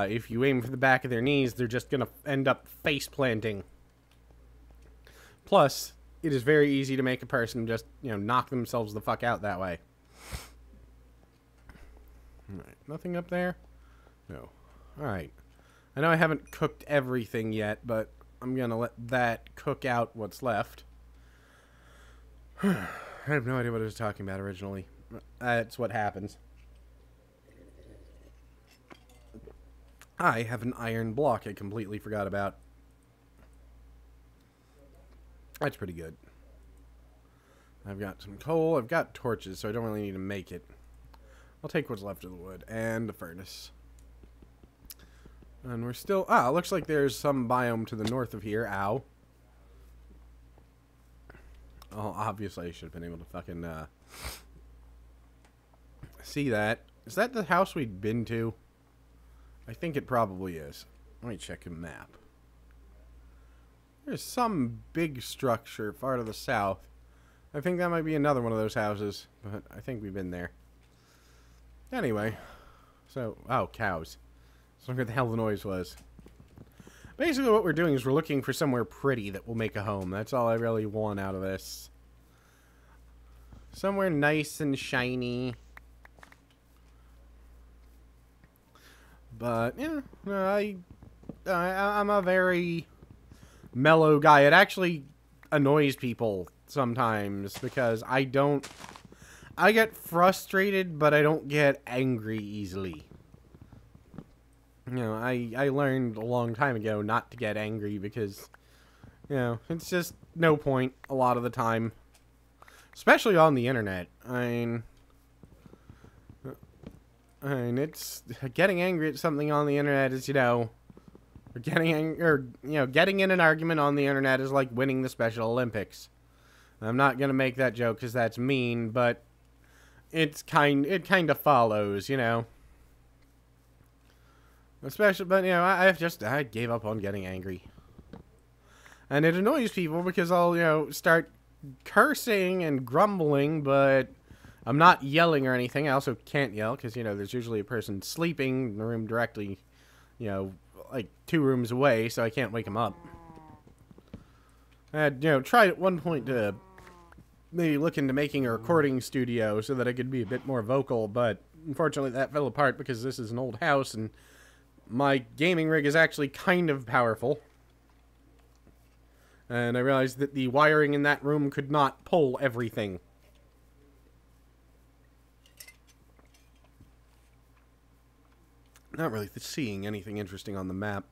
If you aim for the back of their knees, they're just gonna end up face planting. Plus, it is very easy to make a person just, knock themselves the fuck out that way. Alright, nothing up there? No. Alright. I know I haven't cooked everything yet, but I'm gonna let that cook out what's left. I have no idea what I was talking about originally. That's what happens. I have an iron block I completely forgot about. That's pretty good. I've got some coal. I've got torches, so I don't really need to make it. I'll take what's left of the wood and the furnace. And we're still... it looks like there's some biome to the north of here. Ow. Oh, obviously I should have been able to fucking, see that. Is that the house we'd been to? I think it probably is. Let me check a map. There's some big structure far to the south. I think that might be another one of those houses, but I think we've been there. Anyway. So, cows. So what the hell the noise was. Basically what we're doing is we're looking for somewhere pretty that will make a home. That's all I really want out of this. Somewhere nice and shiny. But, yeah, I'm a very mellow guy. It actually annoys people sometimes because I get frustrated, but I don't get angry easily. I learned a long time ago not to get angry because, it's just no point a lot of the time. Especially on the internet. I mean, it's getting angry at something on the internet is, getting in an argument on the internet is like winning the Special Olympics. I'm not gonna make that joke because that's mean, but it kind of follows, Especially, but I gave up on getting angry, and it annoys people because I'll start cursing and grumbling, but I'm not yelling or anything. I also can't yell because there's usually a person sleeping in the room directly, like 2 rooms away, so I can't wake them up. I had tried at one point to maybe look into making a recording studio so that I could be a bit more vocal, but unfortunately that fell apart because this is an old house and my gaming rig is actually kind of powerful. And I realized that the wiring in that room could not pull everything. Not really seeing anything interesting on the map.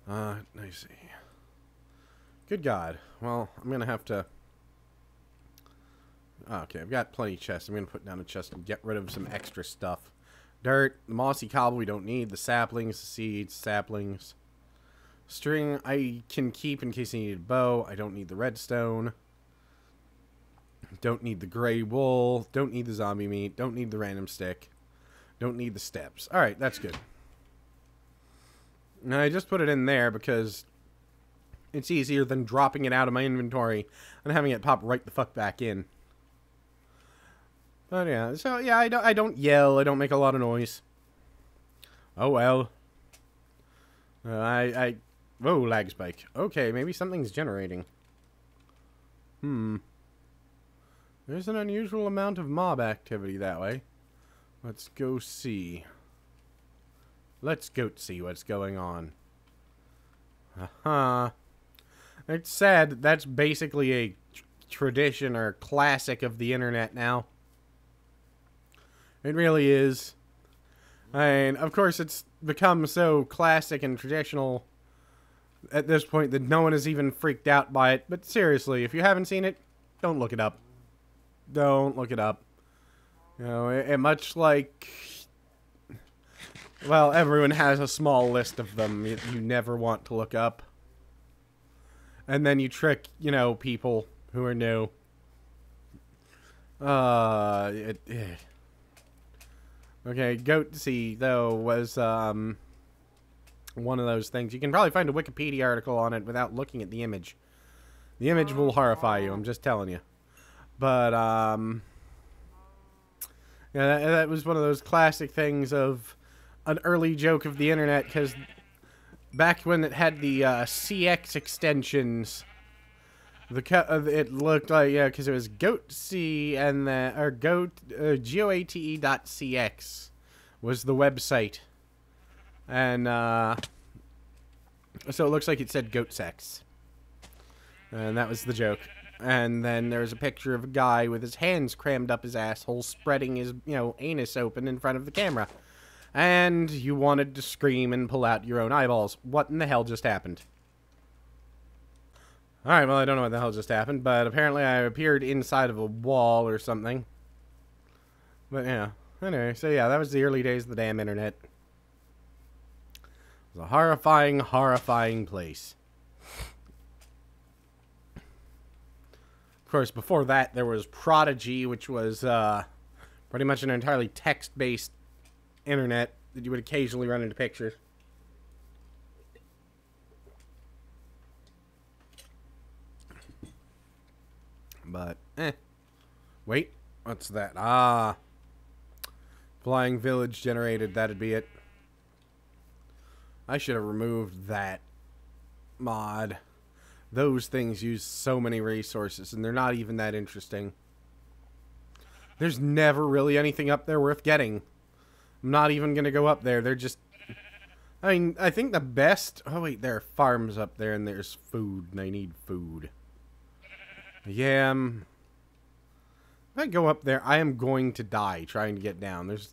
I see. Good God. Well, I'm going to have to... Okay, I've got plenty of chests. I'm going to put down a chest and get rid of some extra stuff. Dirt, the mossy cobble we don't need, the saplings, the seeds, saplings. String I can keep in case I need a bow. I don't need the redstone. Don't need the gray wool. Don't need the zombie meat. Don't need the random stick. Don't need the steps. Alright, that's good. Now, I just put it in there because it's easier than dropping it out of my inventory and having it pop right the fuck back in. But yeah, so yeah, I don't yell, I don't make a lot of noise. Oh well. Whoa, lag spike. Okay, maybe something's generating. There's an unusual amount of mob activity that way. Let's go see. Let's go see what's going on. It's sad that that's basically a tradition or classic of the internet now. It really is. And, of course, it's become so classic and traditional at this point that no one is even freaked out by it. But seriously, if you haven't seen it, don't look it up. Don't look it up. Much like... Well, everyone has a small list of them you never want to look up. And then you trick, people who are new. Okay, Goatsy, though, was, one of those things. You can probably find a Wikipedia article on it without looking at the image. The image will horrify you, I'm just telling you. But, yeah, that was one of those classic things of an early joke of the internet, because back when it had the CX extensions, it looked like, yeah, because it was goatc and the, or goate.cx was the website. And, so it looks like it said goat sex. And that was the joke. And then there was a picture of a guy with his hands crammed up his asshole, spreading his, anus open in front of the camera. And you wanted to scream and pull out your own eyeballs. What in the hell just happened? Alright, well, I don't know what the hell just happened, but apparently I appeared inside of a wall or something. But, yeah. Anyway, so yeah, that was the early days of the damn internet. It was a horrifying, horrifying place. Of course, before that, there was Prodigy, which was pretty much an entirely text-based internet that you would occasionally run into pictures. But, wait, what's that? Ah. Flying Village generated, that'd be it. I should have removed that mod. Those things use so many resources, and they're not even that interesting. There's never really anything up there worth getting. I'm not even going to go up there. They're just... I mean, I think the best... Oh, wait, there are farms up there, and there's food, and I need food. Yeah, if I go up there, I am going to die trying to get down. There's...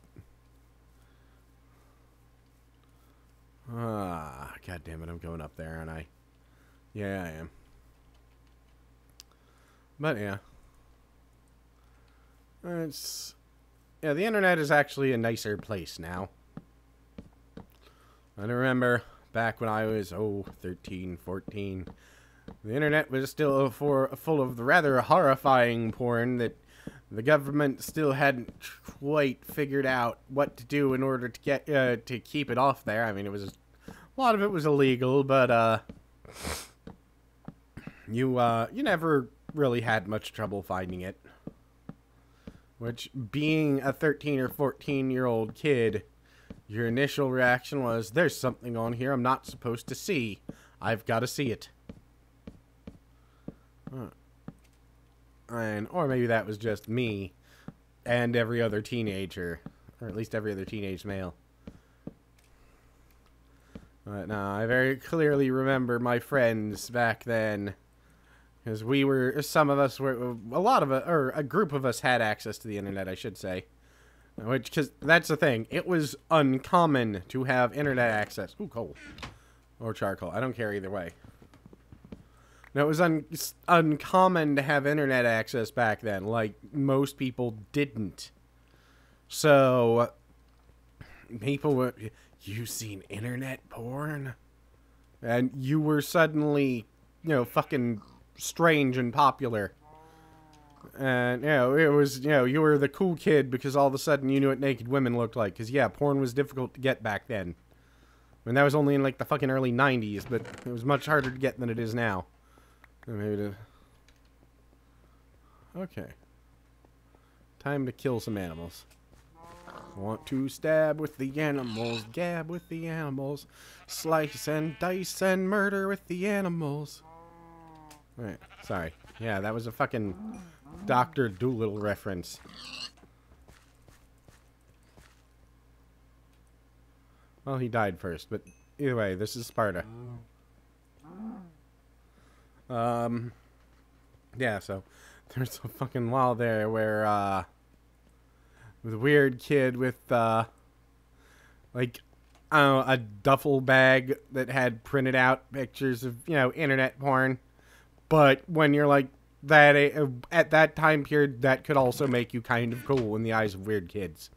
Ah, God damn it, I'm going up there, aren't I? Yeah, I am. But, yeah. It's... Yeah, the internet is actually a nicer place now. I remember back when I was, 13, 14... The internet was still full of the rather horrifying porn that the government still hadn't quite figured out what to do in order to get to keep it off there. I mean, it was a lot of it was illegal, but you never really had much trouble finding it. Which, being a 13 or 14-year-old kid, your initial reaction was, "There's something on here I'm not supposed to see. I've got to see it." Or maybe that was just me and every other teenager, or at least every other teenage male. But no, I very clearly remember my friends back then, because we were, some of us were, a lot of us, or a group of us had access to the internet, I should say. Which, because that's the thing, it was uncommon to have internet access. Ooh, coal. Or charcoal, I don't care either way. No, it was uncommon to have internet access back then. Like, most people didn't. So, people were, "You've seen internet porn?" And you were suddenly, fucking strange and popular. And, it was, you were the cool kid because all of a sudden you knew what naked women looked like. Because, yeah, porn was difficult to get back then. I mean, that was only in, like, the fucking early 90s, but it was much harder to get than it is now. Maybe okay. Time to kill some animals. Want to stab with the animals, gab with the animals, slice and dice and murder with the animals. Alright, sorry. Yeah, that was a fucking Dr. Dolittle reference. Well, he died first, but either way, this is Sparta. Yeah, so there's a fucking wall there where, with a weird kid with, like, I don't know, a duffel bag that had printed out pictures of, internet porn. But when you're like that, at that time period, that could also make you kind of cool in the eyes of weird kids.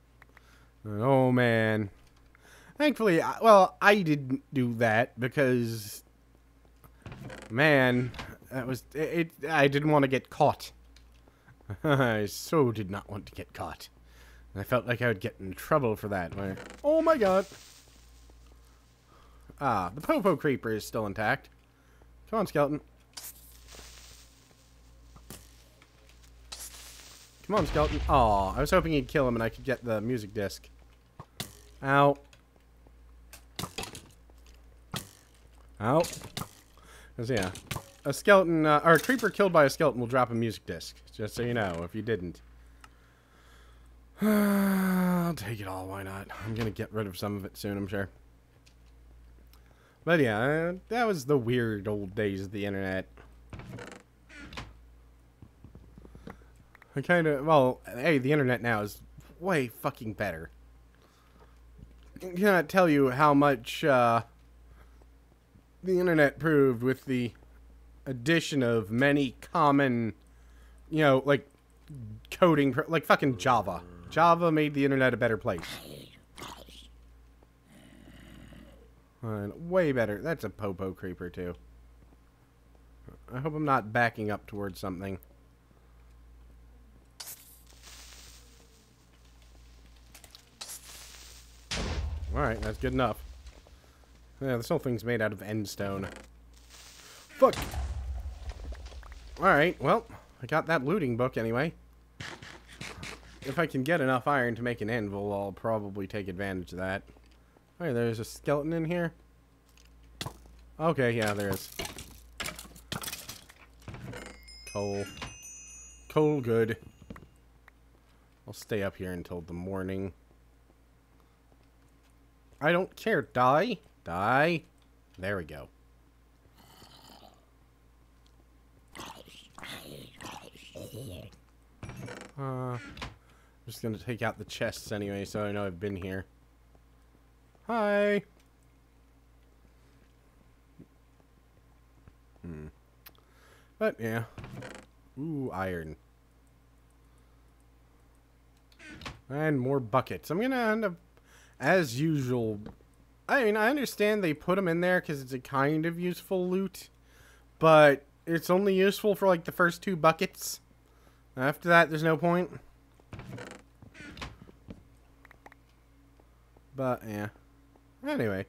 And, oh, man. Thankfully, well, I didn't do that because... Man, that was it. I didn't want to get caught. I so did not want to get caught. I felt like I would get in trouble for that. Oh my god! Ah, the Popo Creeper is still intact. Come on, skeleton. Come on, skeleton. Aw, I was hoping he'd kill him and I could get the music disc. Ow. Oh. Because, yeah. A skeleton, or a creeper killed by a skeleton will drop a music disc. Just so you know, if you didn't. I'll take it all, why not? I'm gonna get rid of some of it soon, I'm sure. But yeah, that was the weird old days of the internet. I kind of, well, hey, the internet now is way fucking better. I cannot tell you how much the internet proved with the addition of many common, you know, like coding, like fucking Java. Java made the internet a better place. Way better. That's a popo creeper too. I hope I'm not backing up towards something. Alright, that's good enough. Yeah, this whole thing's made out of end stone. Fuck! Alright, well, I got that looting book anyway. If I can get enough iron to make an anvil, I'll probably take advantage of that. Alright, there's a skeleton in here. Okay, yeah, there is. Coal. Coal, good. I'll stay up here until the morning. I don't care. Die. Die. There we go. I'm just gonna take out the chests anyway, so I know I've been here. Hi. But yeah. Ooh, iron. And more buckets. I'm gonna end up, as usual. I mean, I understand they put them in there because it's a kind of useful loot, but it's only useful for like the first 2 buckets. After that, there's no point. But yeah. Anyway.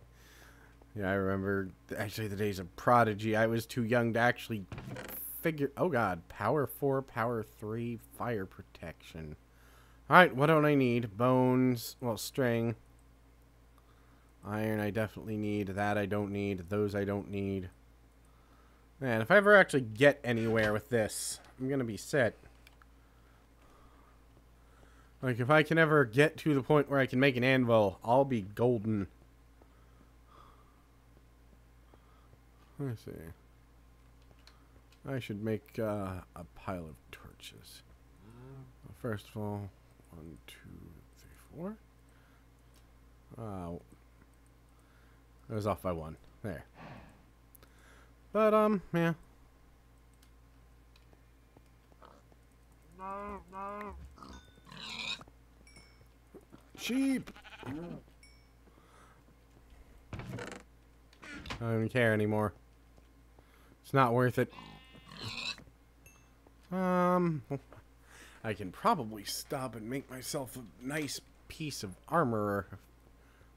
Yeah, I remember actually the days of Prodigy. I was too young to actually figure. Oh god, power 4, power 3, fire protection. Alright, what don't I need? Bones, well, string. Iron I definitely need. That I don't need. Those I don't need. Man, if I ever actually get anywhere with this, I'm gonna be set. Like, if I can ever get to the point where I can make an anvil, I'll be golden. Let's see. I should make a pile of torches. First of all, 1, 2, 3, 4. I was off by 1. There. But, yeah. Sheep! I don't care anymore. It's not worth it. I can probably stop and make myself a nice piece of armor.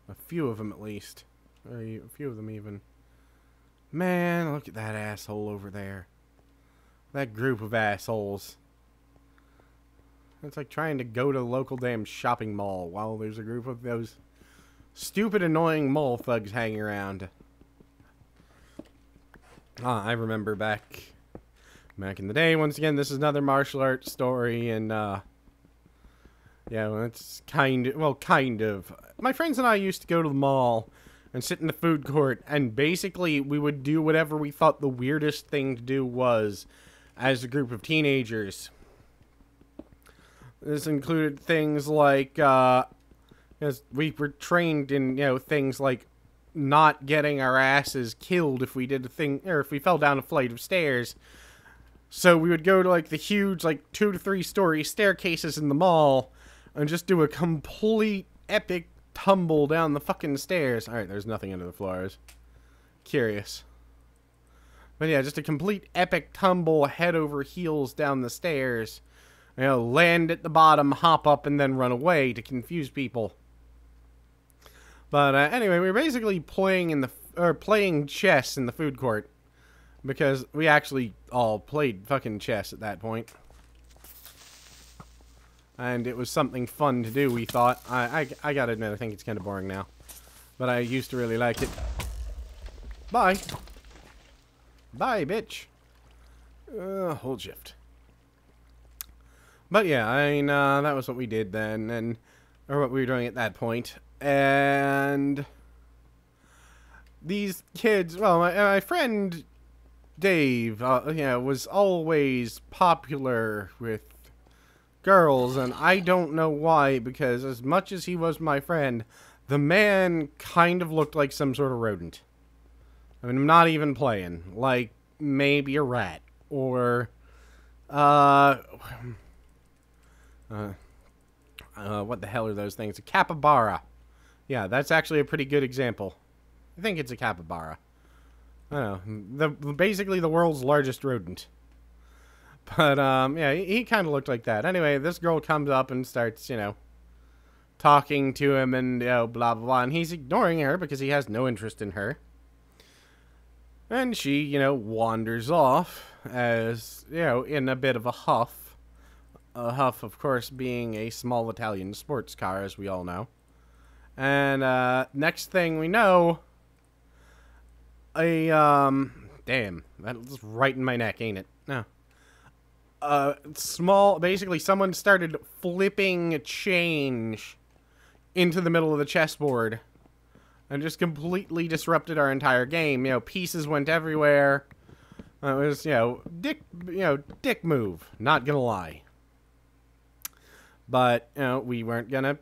A few of them at least. Or a few of them even. Man, look at that asshole over there. That group of assholes. It's like trying to go to the local damn shopping mall while there's a group of those stupid, annoying mall thugs hanging around. I remember back in the day. Once again, this is another martial arts story, and yeah, well, it's kind of. My friends and I used to go to the mall and sit in the food court, and basically we would do whatever we thought the weirdest thing to do was as a group of teenagers. This included things like, as we were trained in, you know, things like not getting our asses killed if we did a thing, or if we fell down a flight of stairs. So we would go to, like, the huge, like, 2 to 3 story staircases in the mall and just do a complete epic tumble down the fucking stairs. Alright, there's nothing under the floors. Curious. But yeah, just a complete epic tumble head over heels down the stairs. You know, land at the bottom, hop up, and then run away to confuse people. But anyway, we were basically playing chess in the food court, because we actually all played fucking chess at that point, and it was something fun to do. We thought. I gotta admit, I think it's kind of boring now, but I used to really like it. Bye. Bye, bitch. Hold shift. But yeah, I mean, that was what we did then, and or what we were doing at that point. And these kids, well, my friend Dave, you know, was always popular with girls, and I don't know why, because as much as he was my friend, the man kind of looked like some sort of rodent. I mean, I'm not even playing. Like, maybe a rat, or, what the hell are those things? A capybara. Yeah, that's actually a pretty good example. I think it's a capybara. I don't know. Basically the world's largest rodent. But, yeah, he kind of looked like that. Anyway, this girl comes up and starts, you know, talking to him and, you know, blah, blah, blah. And he's ignoring her because he has no interest in her. And she, you know, wanders off as, you know, in a bit of a huff. A huff, of course, being a small Italian sports car, as we all know. And, next thing we know, damn, that's right in my neck, ain't it? No. Basically someone started flipping change into the middle of the chessboard and just completely disrupted our entire game. You know, pieces went everywhere. It was, you know, dick move, not gonna lie. But, you know, we weren't gonna